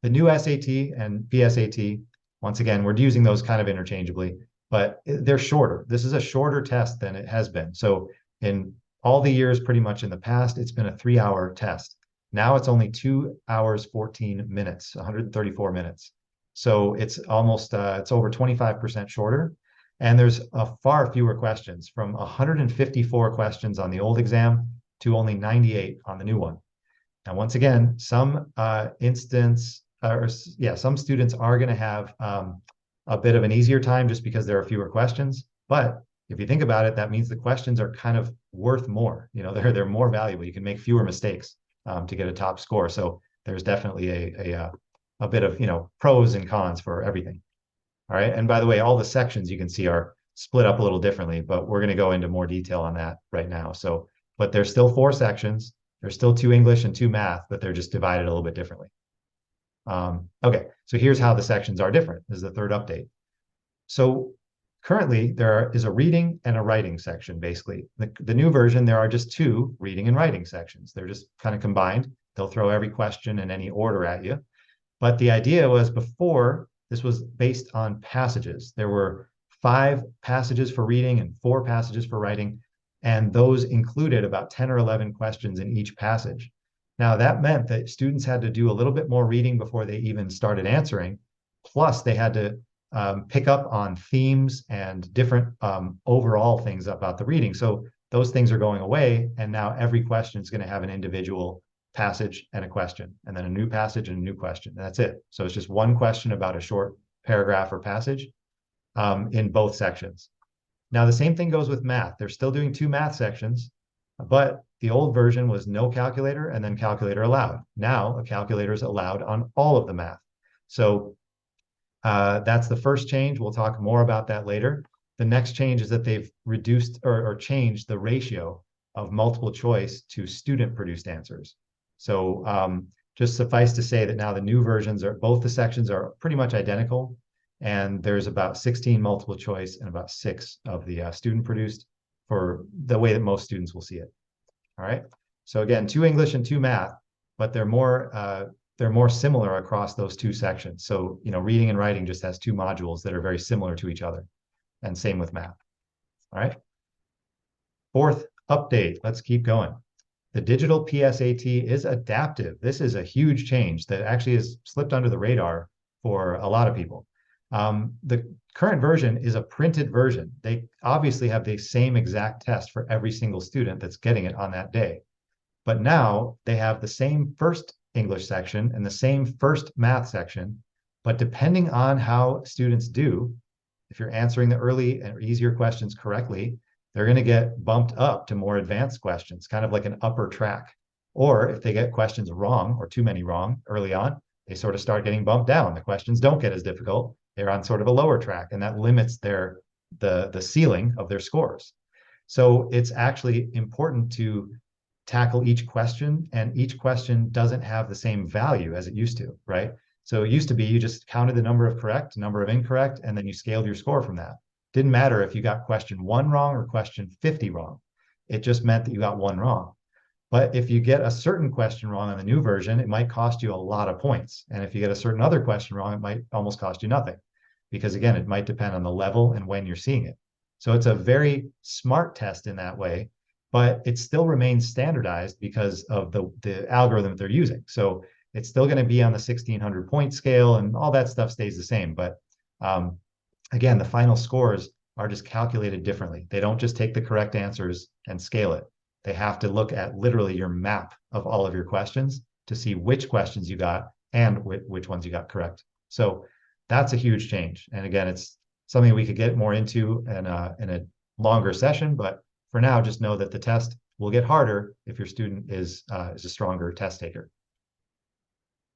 The new SAT and PSAT, once again, we're using those kind of interchangeably, but they're shorter. This is a shorter test than it has been. So in all the years pretty much in the past, it's been a 3-hour test. Now it's only 2 hours, 14 minutes, 134 minutes. So it's almost, it's over 25% shorter. And there's far fewer questions, from 154 questions on the old exam to only 98 on the new one. Now, once again, some students are going to have a bit of an easier time just because there are fewer questions. But if you think about it, that means the questions are kind of worth more. They're more valuable. You can make fewer mistakes to get a top score. So there's definitely a bit of pros and cons for everything. All right. And by the way, all the sections you can see are split up a little differently, but we're going to go into more detail on that right now. So, but there's still 4 sections. There's still 2 English and 2 math, but they're just divided a little bit differently. Okay, so here's how the sections are different. This is the third update. So currently there is a reading and a writing section, basically. The new version, there are just 2 reading and writing sections. They're just kind of combined. They'll throw every question in any order at you. But the idea was, before, this was based on passages. There were 5 passages for reading and 4 passages for writing, and those included about 10 or 11 questions in each passage. Now, that meant that students had to do a little bit more reading before they even started answering. Plus, they had to pick up on themes and different overall things about the reading. So those things are going away, and now every question is going to have an individual passage and a question, and then a new passage and a new question. And that's it. So it's just one question about a short paragraph or passage in both sections. Now, the same thing goes with math. They're still doing 2 math sections, but the old version was no calculator and then calculator allowed. Now a calculator is allowed on all of the math. So that's the first change. We'll talk more about that later. The next change is that they've reduced or changed the ratio of multiple choice to student-produced answers. So just suffice to say that now the new versions are, both the sections are pretty much identical, and there's about 16 multiple choice and about 6 of the student-produced for the way that most students will see it. All right. So again, 2 English and 2 math, but they're more similar across those 2 sections. So, reading and writing just has 2 modules that are very similar to each other, and same with math. All right. 4th update. Let's keep going. The digital PSAT is adaptive. This is a huge change that actually has slipped under the radar for a lot of people. The current version is a printed version. They obviously have the same exact test for every single student that's getting it on that day. But now they have the same first English section and the same first math section. But depending on how students do, if you're answering the early and easier questions correctly, they're going to get bumped up to more advanced questions, kind of like an upper track. Or if they get questions wrong or too many wrong early on, they sort of start getting bumped down. The questions don't get as difficult. They're on sort of a lower track, and that limits the ceiling of their scores. So it's actually important to tackle each question, and each question doesn't have the same value as it used to, right? So it used to be you just counted the number of correct, number of incorrect, and then you scaled your score from that. Didn't matter if you got question 1 wrong or question 50 wrong. It just meant that you got 1 wrong. But if you get a certain question wrong on the new version, it might cost you a lot of points. And if you get a certain other question wrong, it might almost cost you nothing. Because again, it might depend on the level and when you're seeing it. So it's a very smart test in that way, but it still remains standardized because of the algorithm that they're using. So it's still going to be on the 1600 point scale, and all that stuff stays the same. But again, the final scores are just calculated differently. They don't just take the correct answers and scale it. They have to look at literally your map of all of your questions to see which questions you got and which ones you got correct. So that's a huge change. And again, it's something we could get more into in a longer session. But for now, just know that the test will get harder if your student is a stronger test taker.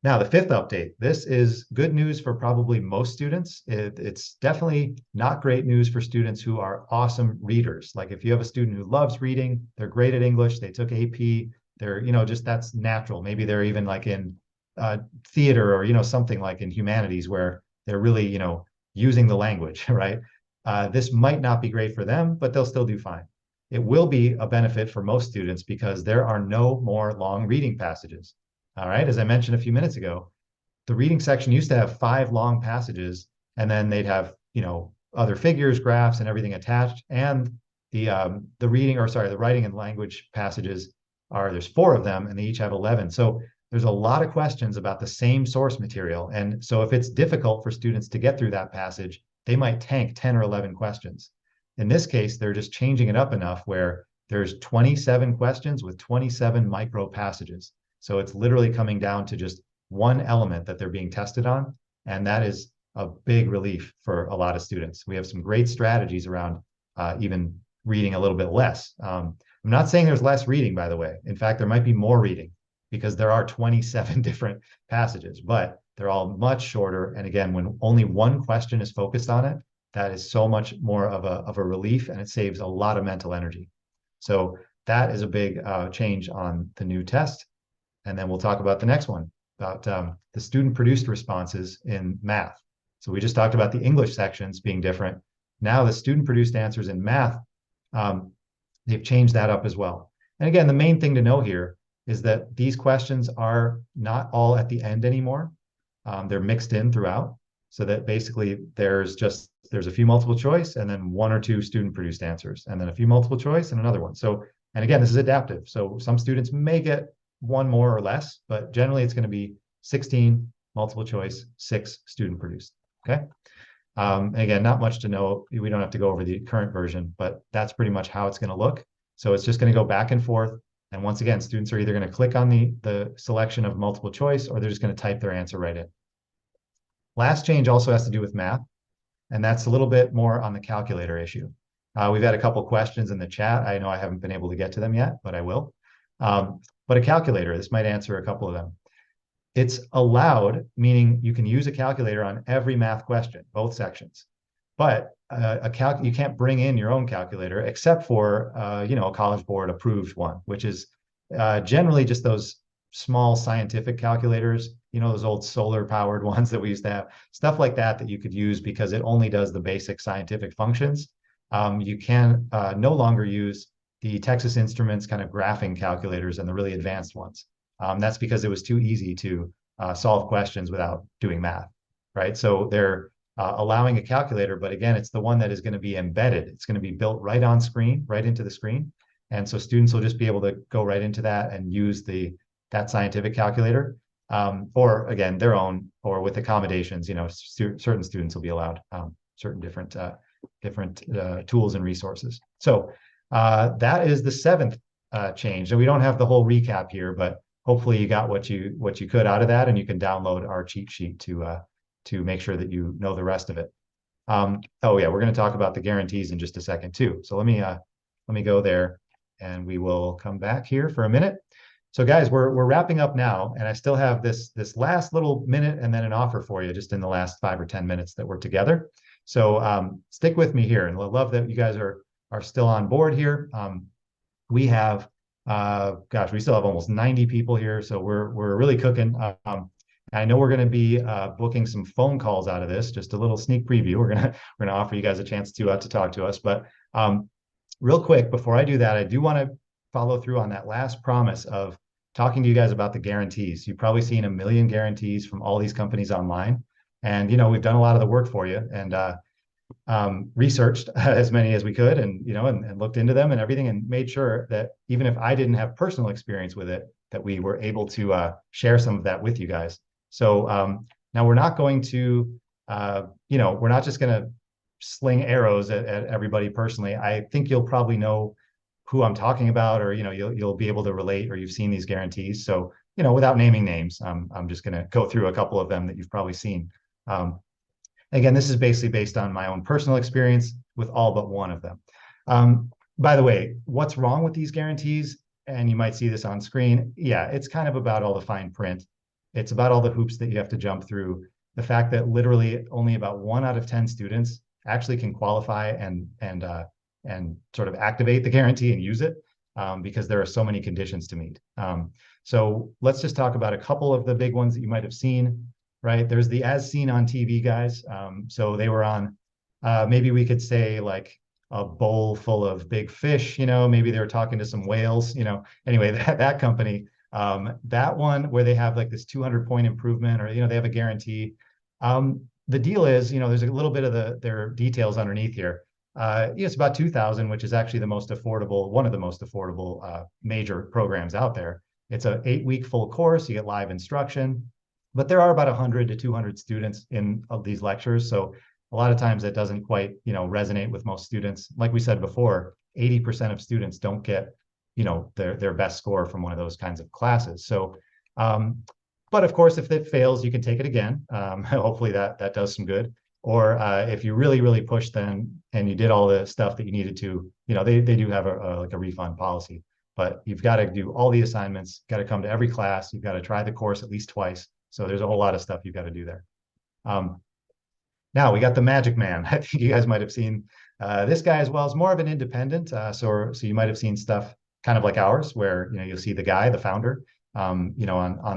Now, the 5th update. This is good news for probably most students. It's definitely not great news for students who are awesome readers. Like if you have a student who loves reading, they're great at English, they took AP, they're, just that's natural. Maybe they're even like in theater or, something like in humanities where they're really, using the language, right? This might not be great for them, but they'll still do fine. It will be a benefit for most students because there are no more long reading passages. All right, as I mentioned a few minutes ago, the reading section used to have 5 long passages, and then they'd have, other figures, graphs, and everything attached. And the writing and language passages there's 4 of them, and they each have 11. So there's a lot of questions about the same source material. And so if it's difficult for students to get through that passage, they might tank 10 or 11 questions. In this case, they're just changing it up enough where there's 27 questions with 27 micro passages. So it's literally coming down to just one element that they're being tested on. And that is a big relief for a lot of students. We have some great strategies around even reading a little bit less. I'm not saying there's less reading, by the way. In fact, there might be more reading because there are 27 different passages, but they're all much shorter. And again, when only one question is focused on it, that is so much more of a relief, and it saves a lot of mental energy. So that is a big change on the new test. And then we'll talk about the next one, about the student-produced responses in math. So we just talked about the English sections being different. Now the student-produced answers in math, they've changed that up as well. And again, the main thing to know here is that these questions are not all at the end anymore. They're mixed in throughout, so that basically there's a few multiple choice and then 1 or 2 student-produced answers, and then a few multiple choice and another one. So, and again, this is adaptive. So some students may get 1 more or less, but generally it's going to be 16 multiple choice, 6 student produced. Okay. Again, not much to know. We don't have to go over the current version, but that's pretty much how it's going to look. So it's just going to go back and forth. And once again, students are either going to click on the selection of multiple choice, or they're just going to type their answer right in. Last change also has to do with math, and that's a little bit more on the calculator issue. We've had a couple questions in the chat. I know I haven't been able to get to them yet, but I will. But a calculator, this might answer a couple of them. It's allowed, meaning you can use a calculator on every math question, both sections. but you can't bring in your own calculator except for a College Board approved one, which is generally just those small scientific calculators, those old solar powered ones that we used to have, stuff like that you could use because it only does the basic scientific functions. You can no longer use the Texas Instruments kind of graphing calculators and the really advanced ones. That's because it was too easy to solve questions without doing math, right? So they're allowing a calculator, but again, it's the one that is going to be embedded. It's going to be built right on screen, right into the screen. And so students will just be able to go right into that and use that scientific calculator, or again, their own, or with accommodations, certain students will be allowed certain different tools and resources. So that is the seventh change. And we don't have the whole recap here, but hopefully you got what you could out of that, and you can download our cheat sheet to make sure that you know the rest of it. Oh yeah, we're going to talk about the guarantees in just a second too. So let me go there, and we will come back here for a minute. So guys, we're wrapping up now, and I still have this last little minute and then an offer for you just in the last 5 or 10 minutes that we're together. So stick with me here, and I love that you guys are still on board here. We have, we still have almost 90 people here, so we're really cooking. I know we're going to be booking some phone calls out of this. Just a little sneak preview. We're gonna offer you guys a chance to talk to us. But real quick, before I do that, I do want to follow through on that last promise of talking to you guys about the guarantees. You've probably seen a million guarantees from all these companies online, and we've done a lot of the work for you and researched as many as we could, and and looked into them and everything, and made sure that even if I didn't have personal experience with it, that we were able to share some of that with you guys. So now we're not going to, we're not just going to sling arrows at everybody personally. I think you'll probably know who I'm talking about, or you'll be able to relate, or you've seen these guarantees. So without naming names, I'm just going to go through a couple of them that you've probably seen. Again, this is basically based on my own personal experience with all but one of them. By the way, what's wrong with these guarantees? And you might see this on screen. Yeah, it's kind of about all the fine print. It's about all the hoops that you have to jump through. The fact that literally only about 1 out of 10 students actually can qualify and sort of activate the guarantee and use it, because there are so many conditions to meet. So let's just talk about a couple of the big ones that you might have seen, right? There's the as seen on TV guys. So they were on, maybe we could say like a bowl full of big fish, maybe they were talking to some whales, anyway, that company, that one where they have like this 200-point improvement, or, they have a guarantee. The deal is, there's a little bit of their details underneath here. It's about 2,000, which is actually one of the most affordable major programs out there. It's an 8-week full course. You get live instruction, but there are about 100 to 200 students in these lectures. So a lot of times that doesn't quite, resonate with most students. Like we said before, 80% of students don't get, their best score from one of those kinds of classes. So, but of course, if it fails, you can take it again. Hopefully that does some good. Or if you really, really push then, and you did all the stuff that you needed to, they do have like a refund policy, but you've got to do all the assignments, got to come to every class. You've got to try the course at least twice. So there's a whole lot of stuff you've got to do there. Now we got the Magic Man. I think you guys might have seen this guy as well. Is more of an independent. So you might have seen stuff kind of like ours, where you'll see the guy, the founder, on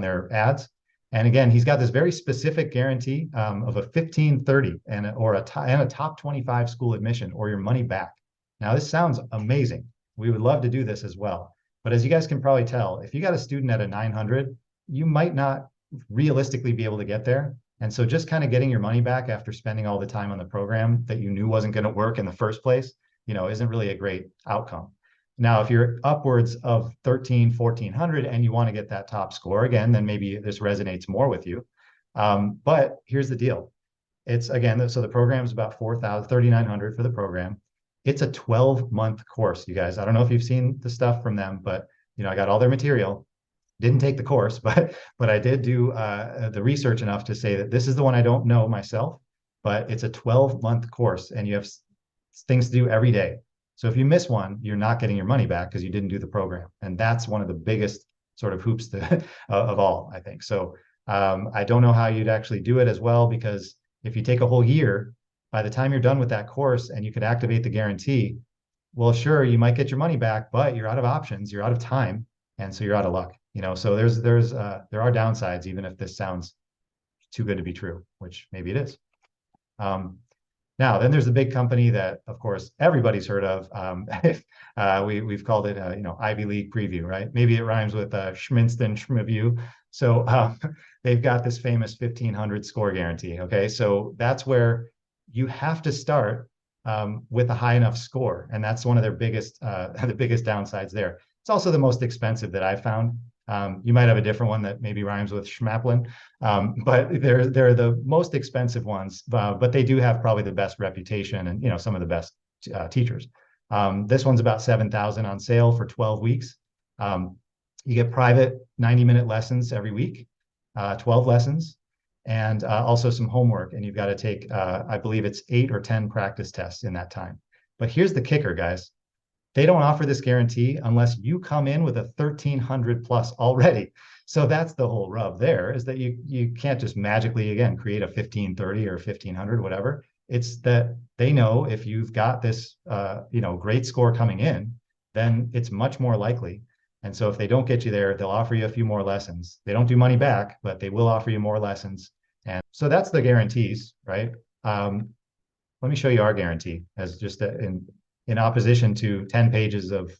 their ads. And again, he's got this very specific guarantee of a 1530 and a top 25 school admission, or your money back. Now this sounds amazing. We would love to do this as well. But as you guys can probably tell, if you got a student at a 900, you might not realistically be able to get there. And so just kind of getting your money back after spending all the time on the program that you knew wasn't going to work in the first place, isn't really a great outcome. Now, if you're upwards of 1,400 and you want to get that top score again, then maybe this resonates more with you. But here's the deal. It's again, so the program is about 3,900 for the program. It's a 12-month course, you guys. I don't know if you've seen the stuff from them, but I got all their material. Didn't take the course, but I did do the research enough to say that this is the one I don't know myself, but it's a 12-month course, and you have things to do every day. So if you miss one, you're not getting your money back because you didn't do the program. And that's one of the biggest sort of hoops of all, I think. So I don't know how you'd actually do it as well, because if you take a whole year, by the time you're done with that course and you could activate the guarantee, well, sure, you might get your money back, but you're out of options, you're out of time, and so you're out of luck. So there are downsides, even if this sounds too good to be true, which maybe it is. Now, then there's the big company that, of course, everybody's heard of. We've called it, Ivy League preview, right? Maybe it rhymes with Schminston Schmiview. So they've got this famous 1500 score guarantee. Okay, so that's where you have to start with a high enough score, and that's one of their biggest the biggest downsides there. It's also the most expensive that I've found. You might have a different one that maybe rhymes with Schmaplin, but they're the most expensive ones, but they do have probably the best reputation and some of the best teachers. This one's about 7,000 on sale for 12 weeks. You get private 90-minute lessons every week, 12 lessons, and also some homework. And you've got to take, I believe it's 8 or 10 practice tests in that time. But here's the kicker, guys. They don't offer this guarantee unless you come in with a 1,300 plus already. So that's the whole rub there, is that you can't just magically, again, create a 1,530 or 1,500, whatever. It's that they know if you've got this, great score coming in, then it's much more likely. And so if they don't get you there, they'll offer you a few more lessons. They don't do money back, but they will offer you more lessons. And so that's the guarantees, right? Let me show you our guarantee as just in opposition to 10 pages of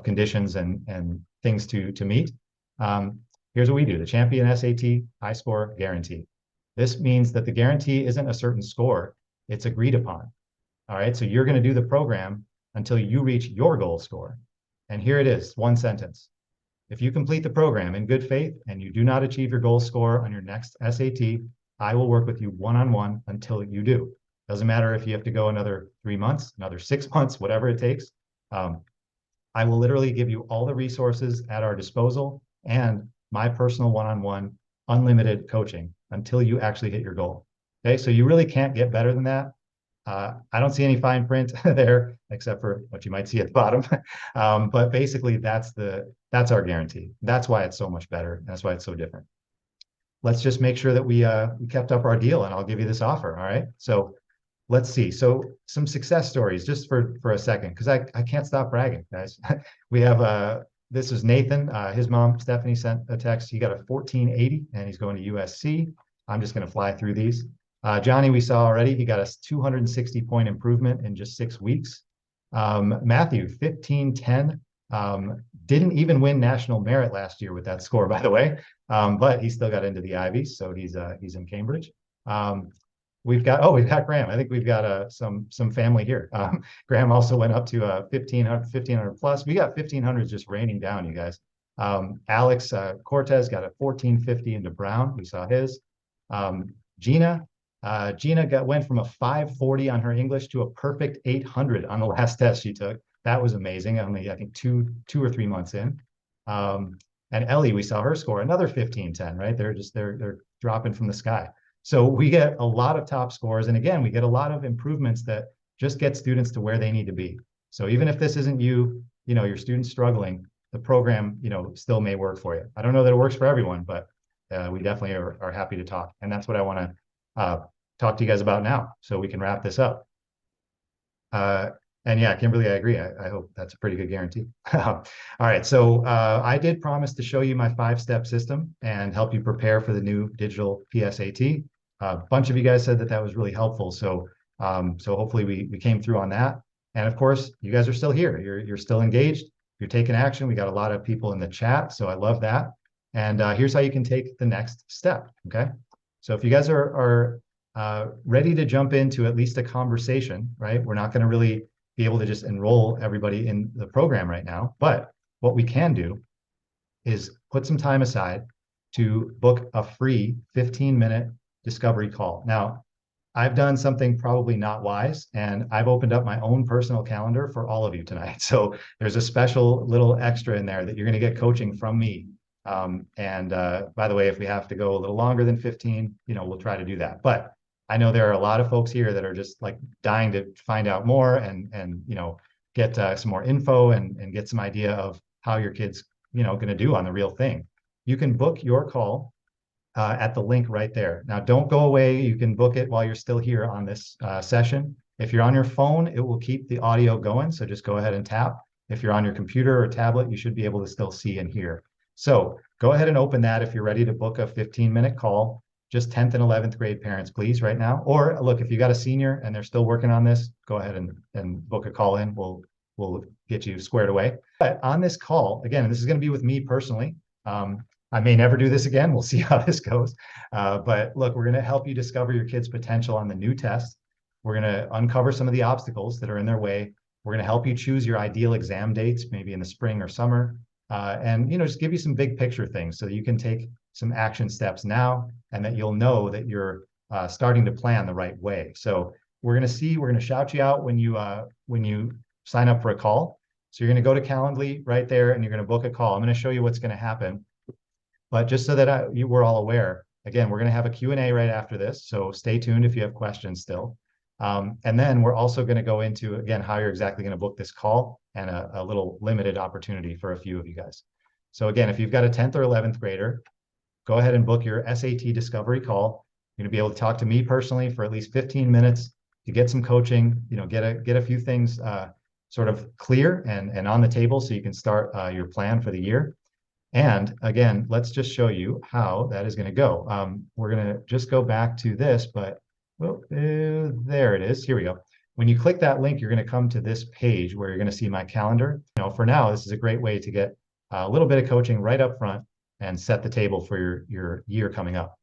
conditions and things to meet. Here's what we do: the Champion SAT high score guarantee. This means that the guarantee isn't a certain score, it's agreed upon. All right, so you're going to do the program until you reach your goal score. And here it is, one sentence. If you complete the program in good faith and you do not achieve your goal score on your next SAT, I will work with you one-on-one until you do. Doesn't matter if you have to go another 3 months, another 6 months, whatever it takes. I will literally give you all the resources at our disposal and my personal one-on-one unlimited coaching until you actually hit your goal. Okay, so you really can't get better than that. I don't see any fine print there, except for what you might see at the bottom. But basically, that's our guarantee. That's why it's so much better. That's why it's so different. Let's just make sure that we kept up our deal, and I'll give you this offer. All right. So let's see. So some success stories, just for a second, because I can't stop bragging, guys. We have this is Nathan. His mom Stephanie sent a text. He got a 1480, and he's going to USC. I'm just going to fly through these. Johnny, we saw already, he got a 260-point improvement in just 6 weeks. Matthew, 1510, didn't even win national merit last year with that score, by the way, but he still got into the Ivies, so he's in Cambridge. We've got Graham. I think we've got some family here. Graham also went up to 1,500 plus. We got 1,500s just raining down, you guys. Alex Cortez got a 1450 into Brown. We saw his. Gina went from a 540 on her English to a perfect 800 on the last test she took. That was amazing. Only, I think, two or 3 months in. And Ellie, we saw her score another 1510, right? They're dropping from the sky. So we get a lot of top scores. And again, we get a lot of improvements that just get students to where they need to be. So even if this isn't your student's struggling, the program, still may work for you. I don't know that it works for everyone, but we definitely are happy to talk. And that's what I want to talk to you guys about now, so we can wrap this up. And yeah, Kimberly, I agree. I hope that's a pretty good guarantee. All right, so I did promise to show you my 5-step system and help you prepare for the new digital PSAT. A bunch of you guys said that was really helpful. So hopefully we came through on that. And of course, you guys are still here. You're still engaged. You're taking action. We got a lot of people in the chat, so I love that. And here's how you can take the next step. Okay, so if you guys are ready to jump into at least a conversation, right? We're not going to really be able to just enroll everybody in the program right now, but what we can do is put some time aside to book a free 15-minute discovery call. Now, I've done something probably not wise, and I've opened up my own personal calendar for all of you tonight. So there's a special little extra in there that you're going to get coaching from me. And by the way, if we have to go a little longer than 15, we'll try to do that. But I know there are a lot of folks here that are just like dying to find out more and get some more info and get some idea of how your kid's going to do on the real thing. You can book your call at the link right there. Now, don't go away. You can book it while you're still here on this session. If you're on your phone, it will keep the audio going. So just go ahead and tap. If you're on your computer or tablet, you should be able to still see and hear. So go ahead and open that if you're ready to book a 15-minute call. Just 10th and 11th grade parents, please, right now. Or look, if you got a senior and they're still working on this, go ahead and book a call in. We'll get you squared away. But on this call, again, this is going to be with me personally. I may never do this again. We'll see how this goes. But look, we're going to help you discover your kid's potential on the new test. We're going to uncover some of the obstacles that are in their way. We're going to help you choose your ideal exam dates, maybe in the spring or summer. And, just give you some big picture things so that you can take some action steps now and that you'll know that you're starting to plan the right way. So we're going to shout you out when you sign up for a call. So you're going to go to Calendly right there and you're going to book a call. I'm going to show you what's going to happen. But just so that we're all aware, again, we're going to have a Q&A right after this. So stay tuned if you have questions still. And then we're also going to go into, again, how you're exactly going to book this call and a little limited opportunity for a few of you guys. So again, if you've got a 10th or 11th grader, go ahead and book your SAT discovery call. You're going to be able to talk to me personally for at least 15 minutes to get some coaching, get a few things sort of clear and on the table so you can start your plan for the year. And again, let's just show you how that is going to go. We're going to just go back to this, but there it is. Here we go. When you click that link, you're going to come to this page where you're going to see my calendar. For now, this is a great way to get a little bit of coaching right up front and set the table for your year coming up.